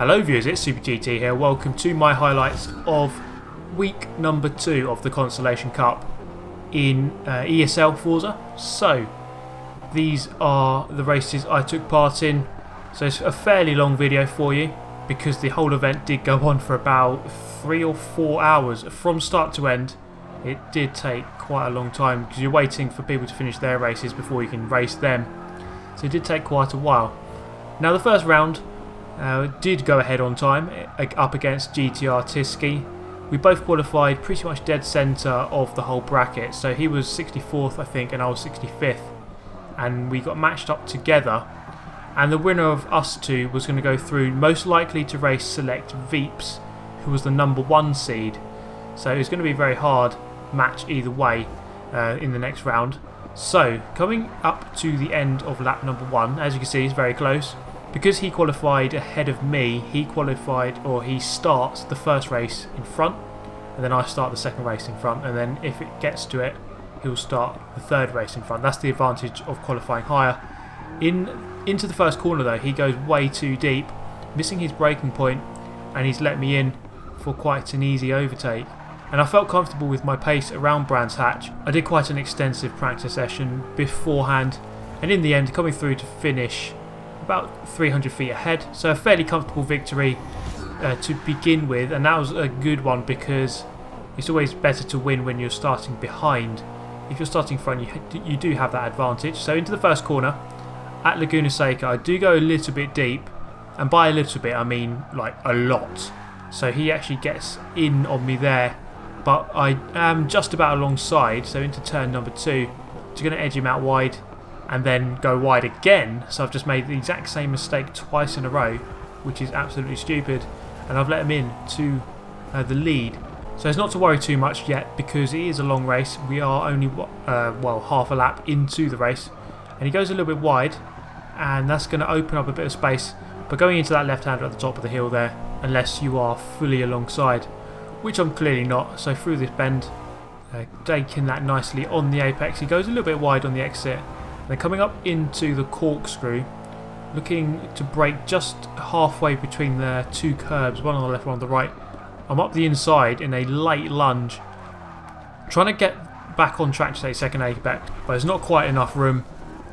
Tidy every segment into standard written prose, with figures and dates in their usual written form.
Hello viewers, it's Super GT here. Welcome to my highlights of week number 2 of the Consolation Cup in ESL Forza. So, these are the races I took part in. So it's a fairly long video for you because the whole event did go on for about 3 or 4 hours from start to end. It did take quite a long time because you're waiting for people to finish their races before you can race them. So it did take quite a while. Now the first round did go ahead on time up against GTR Tiski. We both qualified pretty much dead centre of the whole bracket. So he was 64th I think and I was 65th. And we got matched up together. And the winner of us two was going to go through, most likely to race Select Veeps, who was the number 1 seed. So it was going to be a very hard match either way in the next round. So coming up to the end of lap number 1, as you can see, it's very close. Because he qualified ahead of me, he starts the first race in front, and then I start the second race in front, and then if it gets to it, he'll start the third race in front. That's the advantage of qualifying higher. Into the first corner though, he goes way too deep, missing his braking point, and he's let me in for quite an easy overtake. And I felt comfortable with my pace around Brands Hatch. I did quite an extensive practice session beforehand, and in the end coming through to finish about 300 feet ahead. So a fairly comfortable victory to begin with, and that was a good one because it's always better to win when you're starting behind. If you're starting front, you do have that advantage. So into the first corner at Laguna Seca, I do go a little bit deep, and by a little bit I mean like a lot. So he actually gets in on me there, but I am just about alongside. So into turn number 2, just going to edge him out wide and then go wide again. So I've just made the exact same mistake twice in a row, which is absolutely stupid, and I've let him in to the lead. So it's not to worry too much yet because it is a long race. We are only well, half a lap into the race, and he goes a little bit wide, and that's going to open up a bit of space. But going into that left-hander at the top of the hill there, unless you are fully alongside, which I'm clearly not. So through this bend, taking that nicely on the apex, he goes a little bit wide on the exit. Then coming up into the corkscrew, looking to brake just halfway between the two curbs, one on the left, one on the right. I'm up the inside in a late lunge, trying to get back on track to take second apex, but there's not quite enough room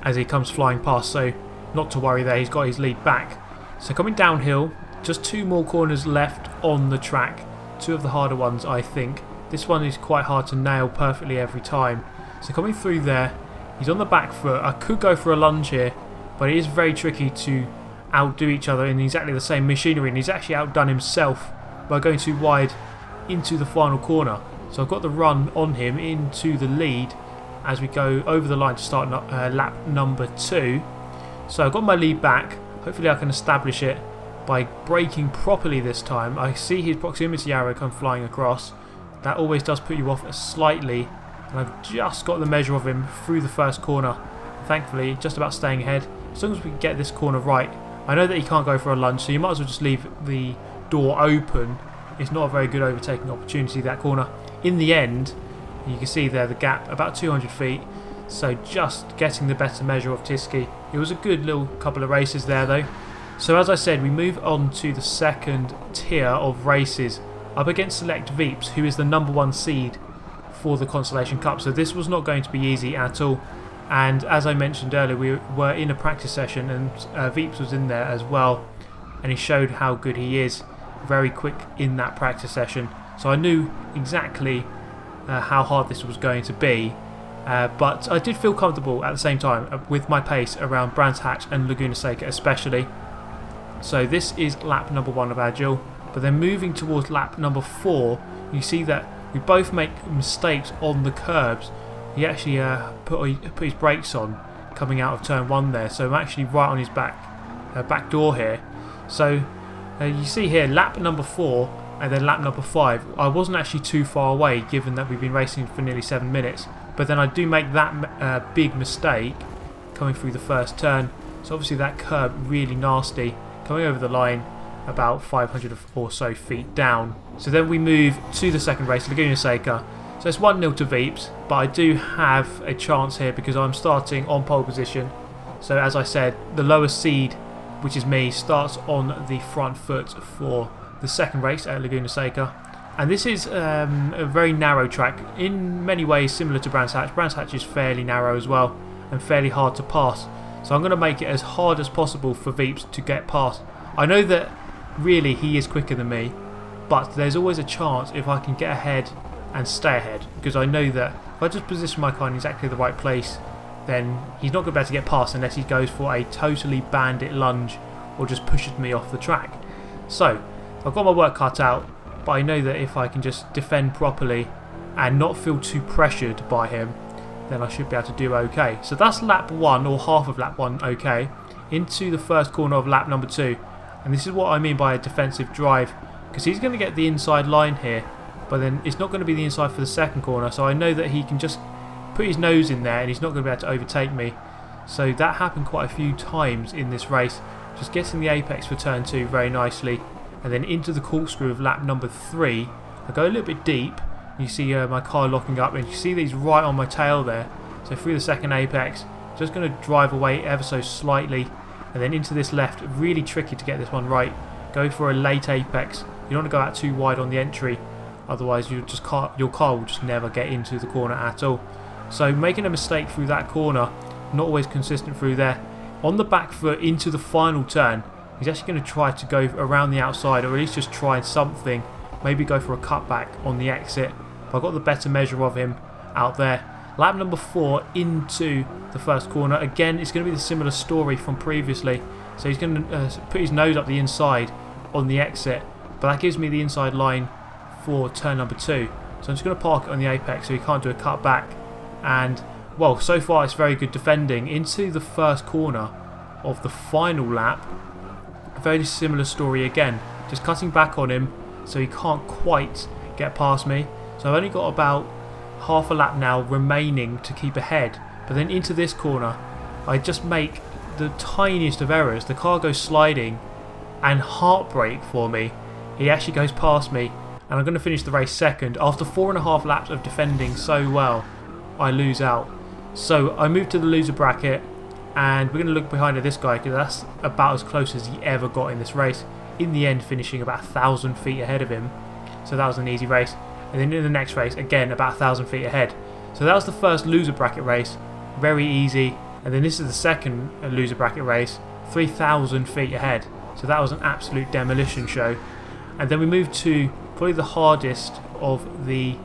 as he comes flying past, so not to worry there, he's got his lead back. So coming downhill, just 2 more corners left on the track, 2 of the harder ones I think. This one is quite hard to nail perfectly every time. So coming through there, he's on the back foot. I could go for a lunge here, but it is very tricky to outdo each other in exactly the same machinery, and he's actually outdone himself by going too wide into the final corner. So I've got the run on him into the lead as we go over the line to start lap number 2. So I've got my lead back. Hopefully I can establish it by braking properly this time. I see his proximity arrow come flying across. That always does put you off slightly, and I've just got the measure of him through the first corner. Thankfully, just about staying ahead. As long as we can get this corner right. I know that he can't go for a lunge, so you might as well just leave the door open. It's not a very good overtaking opportunity, that corner. In the end, you can see there the gap, about 200 feet. So just getting the better measure of Tiski. It was a good little couple of races there though. So as I said, we move on to the second tier of races up against Select Veeps, who is the number 1 seed for the Consolation Cup. So this was not going to be easy at all. And as I mentioned earlier, we were in a practice session, and Veeps was in there as well, and he showed how good he is very quick in that practice session. So I knew exactly how hard this was going to be. But I did feel comfortable at the same time with my pace around Brands Hatch and Laguna Seca especially. So this is lap number 1 of our duel. But then moving towards lap number 4, you see that we both make mistakes on the curbs. He actually put his brakes on coming out of turn 1 there. So I'm actually right on his back door here. So you see here lap number 4 and then lap number 5. I wasn't actually too far away given that we've been racing for nearly 7 minutes. But then I do make that big mistake coming through the first turn. So obviously that curb really nasty, coming over the line about 500 or so feet down. So then we move to the second race, Laguna Seca. So it's 1-0 to Veeps, but I do have a chance here because I'm starting on pole position. So as I said, the lowest seed which is me, starts on the front foot for the second race at Laguna Seca. And this is a very narrow track, in many ways similar to Brands Hatch. Brands Hatch is fairly narrow as well and fairly hard to pass. So I'm going to make it as hard as possible for Veeps to get past. I know that really he is quicker than me, but there's always a chance if I can get ahead and stay ahead, because I know that if I just position my car in exactly the right place, then he's not going to be able to get past unless he goes for a totally bandit lunge or just pushes me off the track. So I've got my work cut out, but I know that if I can just defend properly and not feel too pressured by him, then I should be able to do okay. So that's lap 1, or half of lap 1 okay, into the first corner of lap number 2. And this is what I mean by a defensive drive, because he's going to get the inside line here, but then it's not going to be the inside for the second corner, so I know that he can just put his nose in there and he's not going to be able to overtake me. So that happened quite a few times in this race, just getting the apex for turn 2 very nicely, and then into the corkscrew of lap number 3. I go a little bit deep, you see my car locking up, and you see these right on my tail there. So through the second apex, just going to drive away ever so slightly, and then into this left. Really tricky to get this one right. Go for a late apex. You don't want to go out too wide on the entry, otherwise your car will just never get into the corner at all. So making a mistake through that corner, not always consistent through there. On the back foot into the final turn, he's actually going to try to go around the outside, or at least just try something. Maybe go for a cutback on the exit. But I got the better measure of him out there. Lap number 4 into the first corner. Again, it's going to be the similar story from previously. So he's going to put his nose up the inside on the exit, but that gives me the inside line for turn number 2. So I'm just going to park it on the apex so he can't do a cutback. And well, so far it's very good defending. Into the first corner of the final lap, a very similar story again. Just cutting back on him so he can't quite get past me. So I've only got about half a lap now remaining to keep ahead. But then into this corner, I just make the tiniest of errors. The car goes sliding, and heartbreak for me, he actually goes past me, and I'm going to finish the race second. After 4.5 laps of defending so well, I lose out. So I move to the loser bracket, and we're going to look behind at this guy, because that's about as close as he ever got in this race. In the end, finishing about 1,000 feet ahead of him. So that was an easy race. And then in the next race, again about 1,000 feet ahead. So that was the first loser bracket race, very easy. And then this is the second loser bracket race, 3,000 feet ahead. So that was an absolute demolition show. And then we moved to probably the hardest of the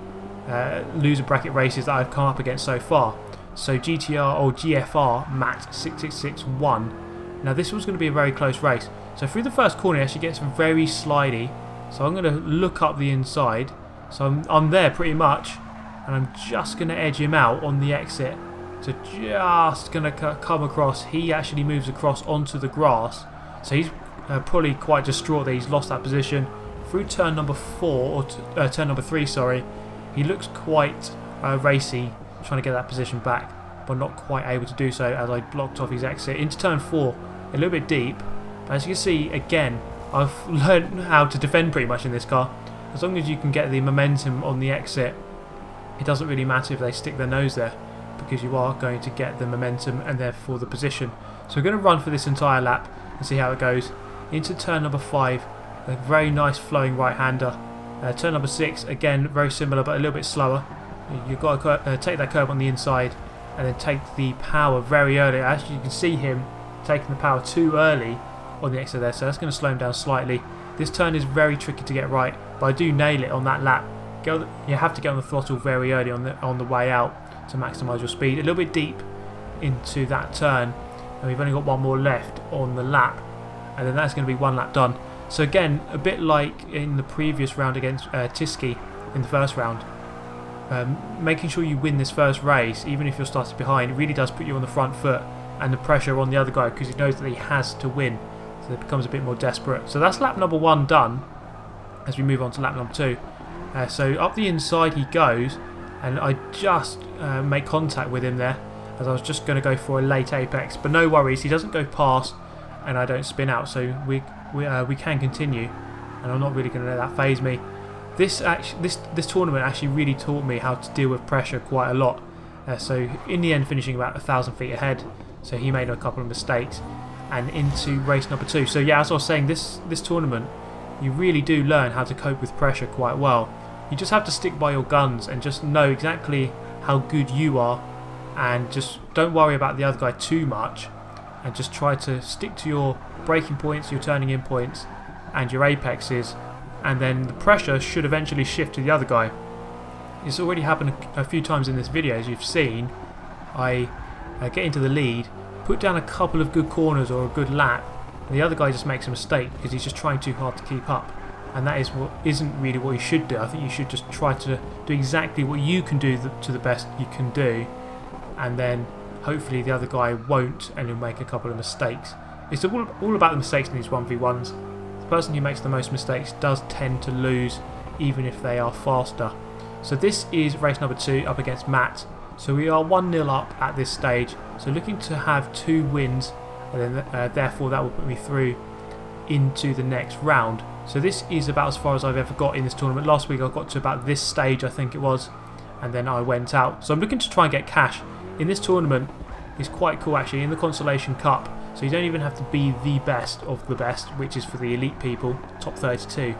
loser bracket races that I've come up against so far. So GTR or GFR Max 6661. Now this was going to be a very close race. So through the first corner it actually gets very slidey. So I'm going to look up the inside. So I'm there pretty much, and I'm just going to edge him out on the exit. So just going to come across. He actually moves across onto the grass. So he's probably quite distraught that he's lost that position. Through turn number 4, or turn number 3, sorry, he looks quite racy, trying to get that position back, but not quite able to do so as I blocked off his exit. Into turn 4, a little bit deep, but as you can see, again, I've learned how to defend pretty much in this car. As long as you can get the momentum on the exit, it doesn't really matter if they stick their nose there, because you are going to get the momentum and therefore the position. So we're going to run for this entire lap and see how it goes. Into turn number 5, a very nice flowing right-hander. Turn number 6, again very similar but a little bit slower. You've got to take that curb on the inside and then take the power very early. Actually, you can see him taking the power too early on the exit there, so that's going to slow him down slightly. This turn is very tricky to get right, but I do nail it on that lap. You have to get on the throttle very early on the way out to maximise your speed. A little bit deep into that turn, and we've only got one more left on the lap, and then that's going to be one lap done. So again, a bit like in the previous round against Tiski in the first round, making sure you win this first race, even if you're starting behind, it really does put you on the front foot and the pressure on the other guy, because he knows that he has to win. So it becomes a bit more desperate. So that's lap number 1 done, as we move on to lap number 2. So up the inside he goes, and I just make contact with him there, as I was just going to go for a late apex, but no worries, he doesn't go past and I don't spin out, so we can continue, and I'm not really going to let that phase me. This tournament actually really taught me how to deal with pressure quite a lot. So in the end, finishing about 1,000 feet ahead, so he made a couple of mistakes. and into race number 2. So yeah, as I was saying, this tournament, you really do learn how to cope with pressure quite well. You just have to stick by your guns and just know exactly how good you are, and just don't worry about the other guy too much, and just try to stick to your braking points, your turning in points and your apexes, and then the pressure should eventually shift to the other guy. It's already happened a few times in this video, as you've seen. I get into the lead, put down a couple of good corners or a good lap, and the other guy just makes a mistake because he's just trying too hard to keep up, and that isn't really what you should do. I think you should just try to do exactly what you can do to the best you can do, and then hopefully the other guy won't, and he'll make a couple of mistakes. It's all about the mistakes in these 1v1s. The person who makes the most mistakes does tend to lose, even if they are faster. So this is race number 2 up against Matt. So we are 1-0 up at this stage, so looking to have 2 wins, and then therefore that will put me through into the next round. So this is about as far as I've ever got in this tournament. Last week I got to about this stage, I think it was, and then I went out. So I'm looking to try and get cash in this tournament. It's quite cool actually, in the Consolation Cup, so you don't even have to be the best of the best, which is for the elite people, top 32.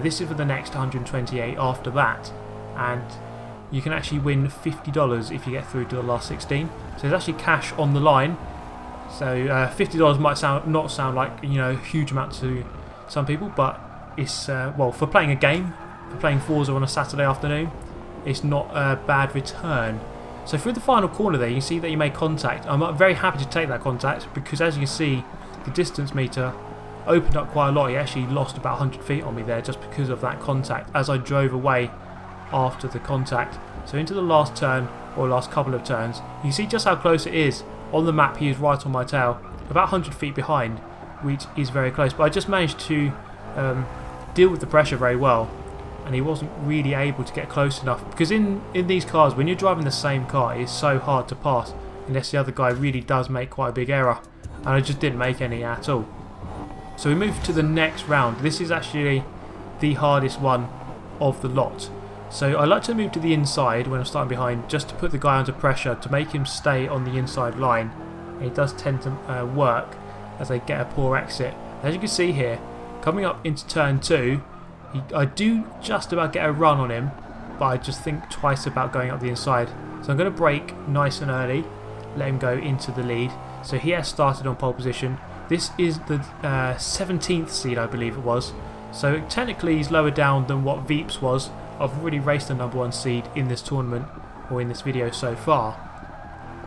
This is for the next 128 after that, and you can actually win $50 if you get through to the last 16. So there's actually cash on the line. So $50 might not sound like, you know, a huge amount to some people, but it's well, for playing a game, for playing Forza on a Saturday afternoon, it's not a bad return. So through the final corner there, you can see that you made contact. I'm very happy to take that contact because, as you can see, the distance meter opened up quite a lot. He actually lost about 100 feet on me there just because of that contact as I drove away after the contact. So into the last turn, or last couple of turns, you can see just how close it is. On the map he is right on my tail, about 100 feet behind, which is very close, but I just managed to deal with the pressure very well, and he wasn't really able to get close enough, because in these cars, when you're driving the same car, it's so hard to pass unless the other guy really does make quite a big error, and I just didn't make any at all. So we move to the next round. This is actually the hardest one of the lot. So I like to move to the inside when I'm starting behind, just to put the guy under pressure, to make him stay on the inside line. And it does tend to work as they get a poor exit. As you can see here, coming up into turn 2, I do just about get a run on him, but I just think twice about going up the inside. So I'm going to brake nice and early, let him go into the lead. So he has started on pole position. This is the 17th seed, I believe it was. So technically he's lower down than what Veeps was. I've already raced the #1 seed in this tournament, or in this video so far,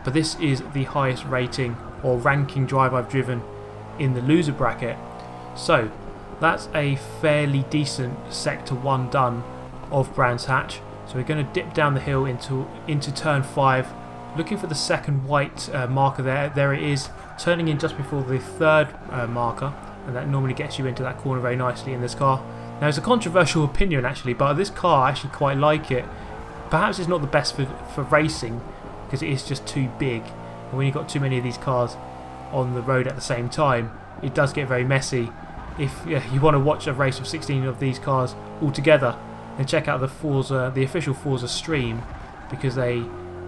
but this is the highest rating or ranking drive I've driven in the loser bracket. So that's a fairly decent sector 1 done of Brands Hatch. So we're going to dip down the hill into turn 5, looking for the second white marker there. There it is, turning in just before the 3rd marker, and that normally gets you into that corner very nicely in this car. Now it's a controversial opinion actually, but this car I actually quite like it. Perhaps it's not the best for racing because it is just too big, and when you've got too many of these cars on the road at the same time, it does get very messy. If you want to watch a race of 16 of these cars all together, then check out the official Forza stream, because they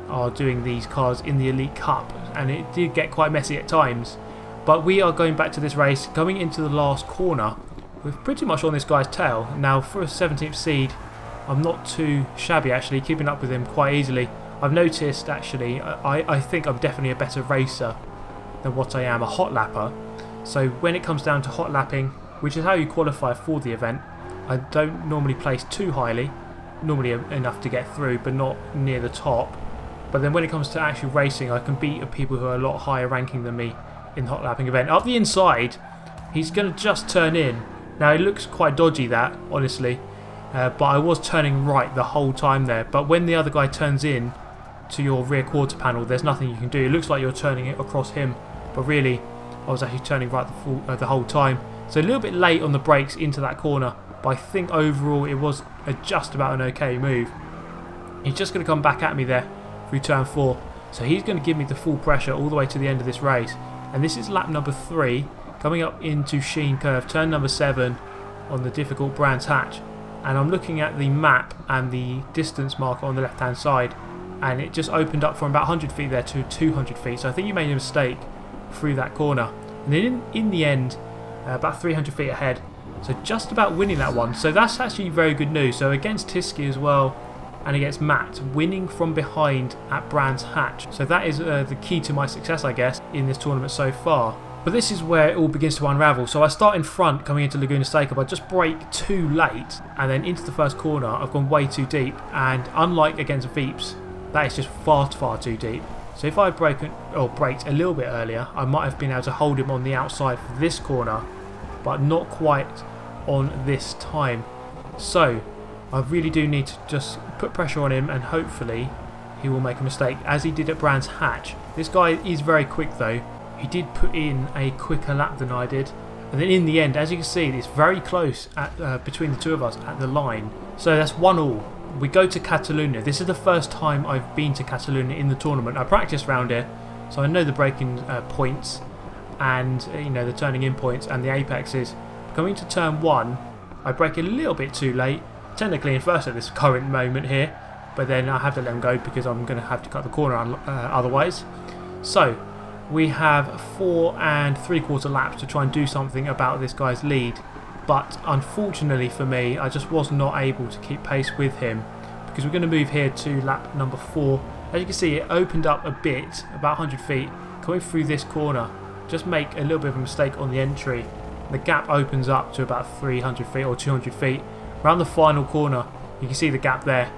are doing these cars in the Elite Cup, and it did get quite messy at times. But we are going back to this race, going into the last corner. We're pretty much on this guy's tail. Now for a 17th seed, I'm not too shabby actually, keeping up with him quite easily. I've noticed actually, I think I'm definitely a better racer than what I am a hot lapper. So when it comes down to hot lapping, which is how you qualify for the event, I don't normally place too highly, normally enough to get through but not near the top. But then when it comes to actual racing, I can beat people who are a lot higher ranking than me in the hot lapping event. Up the inside, he's going to just turn in. Now it looks quite dodgy that, honestly, but I was turning right the whole time there. But when the other guy turns in to your rear quarter panel, there's nothing you can do. It looks like you're turning it across him, but really I was actually turning right the whole time. So a little bit late on the brakes into that corner, but I think overall it was just about an okay move. He's just going to come back at me there through turn 4, so he's going to give me the full pressure all the way to the end of this race. And this is lap number 3. Coming up into Sheen Curve, turn number 7 on the difficult Brands Hatch, and I'm looking at the map and the distance marker on the left hand side, and it just opened up from about 100 feet there to 200 feet, so I think you made a mistake through that corner. and then in the end, about 300 feet ahead, so just about winning that one. So that's actually very good news. So against Tiski as well, and against Matt, winning from behind at Brands Hatch. So that is the key to my success, I guess, in this tournament so far. But this is where it all begins to unravel. So I start in front coming into Laguna Seca, but I just brake too late, and then into the first corner I've gone way too deep, and unlike against Veeps, that is just far too deep. So if I had braked a little bit earlier, I might have been able to hold him on the outside for this corner, but not quite on this time. So I really do need to just put pressure on him, and hopefully he will make a mistake, as he did at Brands Hatch. This guy is very quick though. He did put in a quicker lap than I did, and then in the end, as you can see, it's very close at, between the two of us at the line. So that's 1-1. We go to Catalunya. This is the first time I've been to Catalunya in the tournament. I practiced round here, so I know the braking points, and you know, the turning in points and the apexes. Coming to turn 1, I brake a little bit too late, technically in first at this current moment here, but then I have to let him go because I'm going to have to cut the corner otherwise. So we have 4 3/4 laps to try and do something about this guy's lead, but unfortunately for me, I just was not able to keep pace with him, because we're going to move here to lap number 4. As you can see, it opened up a bit, about 100 feet, coming through this corner. Just make a little bit of a mistake on the entry. The gap opens up to about 300 feet or 200 feet. Around the final corner, you can see the gap there.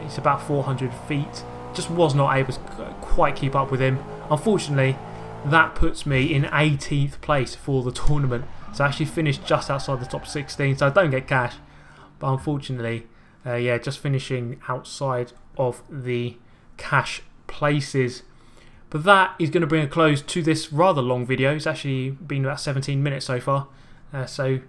It's about 400 feet. Just was not able to quite keep up with him. Unfortunately, that puts me in 18th place for the tournament. So I actually finished just outside the top 16, so I don't get cash. But unfortunately, yeah, just finishing outside of the cash places. But that is going to bring a close to this rather long video. It's actually been about 17 minutes so far. So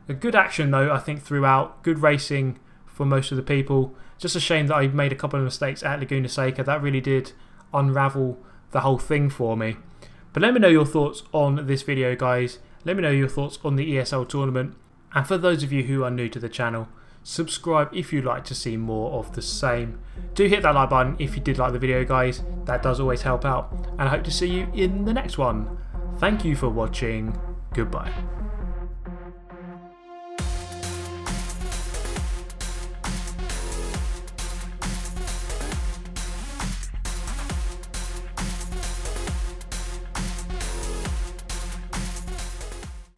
a good action though, I think, throughout. Good racing for most of the people. Just a shame that I made a couple of mistakes at Laguna Seca. That really did unravel the whole thing for me. But let me know your thoughts on this video, guys. Let me know your thoughts on the ESL tournament. And for those of you who are new to the channel, subscribe if you'd like to see more of the same. Do hit that like button if you did like the video, guys. That does always help out. And I hope to see you in the next one. Thank you for watching. Goodbye.